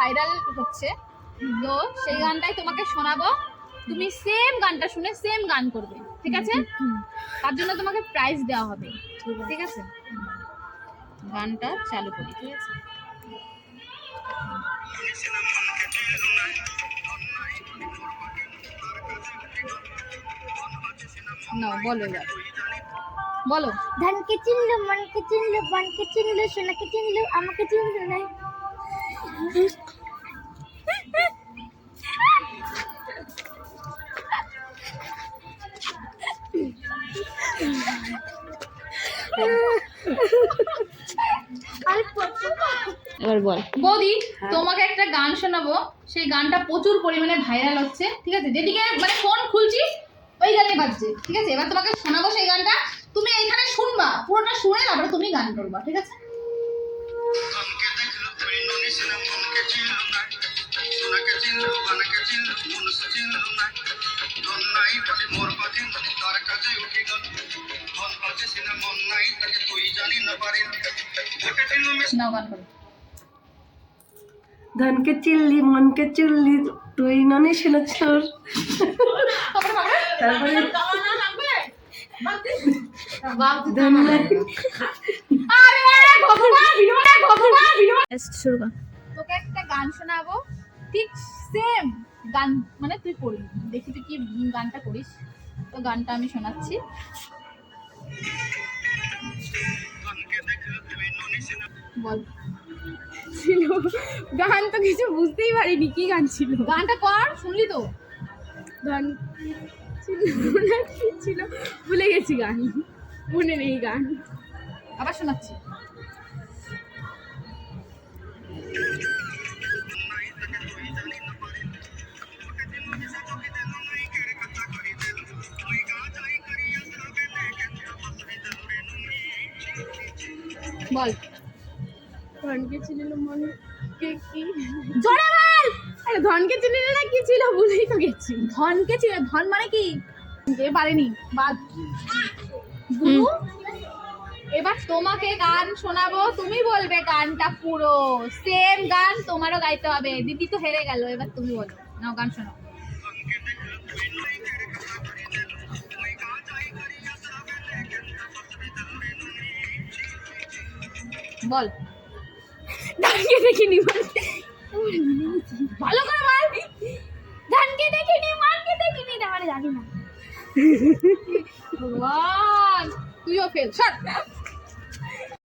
Viral হচ্ছে, তো সেই গানটাই তোমাকে শোনাবো, তুমি সেম গানটা শুনে সেম গান করবে, ঠিক আছে? তার জন্য তোমাকে প্রাইজ দেওয়া হবে, ঠিক আছে? গানটা চালু করি, ঠিক আছে? না বলো এবার, বলো। ধনকে চিনলো, মনকে চিনলো, বনকে চিনলো, সোনাকে চিনলো, আমাকে চিনলো না। এবার বল। বৌদি, তোমাকে একটা গান শোনাবো, সেই গানটা প্রচুর পরিমাণে ভাইরাল হচ্ছে, ঠিক আছে? যেদিকে মানে ফোন খুলছি ওই গানে বাজছে, ঠিক আছে? এবার তোমাকে শোনাবো সেই গানটা, তুমি এইখানে শুনবা, পুরোটা শুনে তারপরে তুমি গান করবা, ঠিক আছে? নাও গান করো। ধনকে চিল্লি মনকে চিল্লি তুই ননি শোনা চোর। তারপরে তোকে একটা গান শোনাবো, ঠিক সেম গান, মানে তুই করবি, দেখি তুই কি গানটা করিস। তো গানটা আমি শোনাচ্ছি, বল। ছিল গান তো কিছু বুঝতেই পারিনি কি গান ছিল। গানটা কর, শুনলি তো? গান ছিল না, কি ছিল ভুলে গেছি, গান মনে নেই গান। আবার শোনাচ্ছি। বল। ধনকে চিনল মনকে কি জোরে বল। আরে ধনকে চিনল না কি ছিল ভুলেই তো গেছি। ধনকে চিনে, ধন মানে কি? যে পারেনি বাদ। গুরু, এবার তোমাকে গান শোনাবো, তুমি বলবে গানটা পুরো সেম গান, তোমারও গাইতে হবে। দিদি তো হেরে গেল, এবার তুমি বলো, নাও গান শোনাও। বল। ধনকে দেখিনি ভালো করে বল। ধনকে দেখিনি, মনকে দেখিনি, তাহলে জানি না। ভগবান, তুইও ফেল। শট।